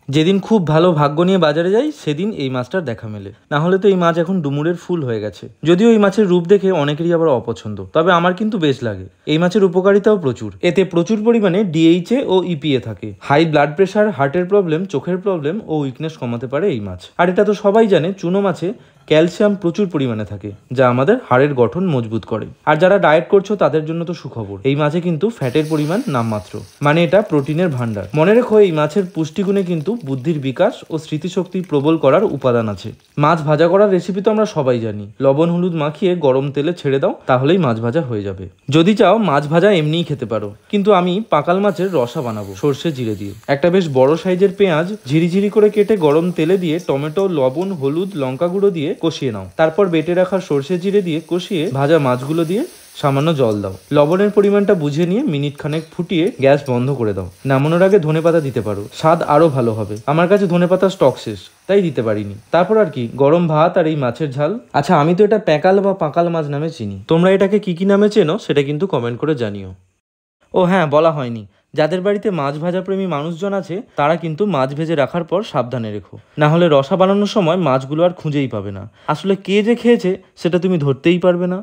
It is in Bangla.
যেদিন খুব ভালো ভাগ্য নিয়ে বাজারে যাই সেদিন এই মাছটার দেখা মেলে, না হলে তো এই মাছ এখন ডুমুরের ফুল হয়ে গেছে। যদিও এই মাছের রূপ দেখে অনেকেরই আবার অপছন্দ, তবে আমার কিন্তু বেশ লাগে। এই মাছের উপকারিতাও প্রচুর, এতে প্রচুর পরিমাণে ডিএইচএ ও ইপিএ থাকে। হাই ব্লাড প্রেশার, হার্টের প্রবলেম, চোখের প্রবলেম ও উইকনেস কমাতে পারে এই মাছ। আর এটা তো সবাই জানে, চুনো মাছে ক্যালসিয়াম প্রচুর পরিমাণে থাকে, যা আমাদের হাড়ের গঠন মজবুত করে। আর যারা ডায়েট করছো তাদের জন্য তো সুখবর, এই মাছে কিন্তু ফ্যাটের পরিমাণ নামমাত্র, মানে এটা প্রোটিনের ভান্ডার। মনে রেখো, এই মাছের পুষ্টিগুণে কিন্তু বুদ্ধির বিকাশ ও স্মৃতিশক্তি প্রবল করার উপাদান আছে। মাছ ভাজা করার রেসিপি তো আমরা সবাই জানি, লবণ হলুদ মাখিয়ে গরম তেলে ছেড়ে দাও, তাহলেই মাছ ভাজা হয়ে যাবে। যদি চাও মাছ ভাজা এমনিই খেতে পারো, কিন্তু আমি পাকাল মাছের রসা বানাবো সর্ষে জিরে দিয়ে। একটা বেশ বড় সাইজের পেঁয়াজ ঝিরিঝিরি করে কেটে গরম তেলে দিয়ে টমেটো, লবণ, হলুদ, লঙ্কা গুঁড়ো দিয়ে কষিয়ে নাও। তারপর বেটে রাখা সর্ষে জিরে দিয়ে কষিয়ে ভাজা মাছগুলো দিয়ে সামান্য জল দাও। লবণের পরিমাণটা বুঝে নিয়ে মিনিট খানেক ফুটিয়ে গ্যাস বন্ধ করে দাও। নামানোর আগে ধনেপাতা দিতে পারো, স্বাদ আরো ভালো হবে। আমার কাছে ধনেপাতার স্টক শেষ, তাই দিতে পারিনি। তারপর আর কি, গরম ভাত আর এই মাছের ঝাল। আচ্ছা, আমি তো এটা প্যাকাল বা পাকাল মাছ নামে চিনি, তোমরা এটাকে কি কি নামে চেনো সেটা কিন্তু কমেন্ট করে জানিও। ও হ্যাঁ, বলা হয়নি, যাদের বাড়িতে মাছ ভাজা প্রেমী মানুষজন আছে তারা কিন্তু মাছ ভেজে রাখার পর সাবধানে রেখো, না হলে রসা বানানোর সময় মাছগুলো আর খুঁজেই পাবে না। আসলে কে যে খেয়েছে সেটা তুমি ধরতেই পারবে না।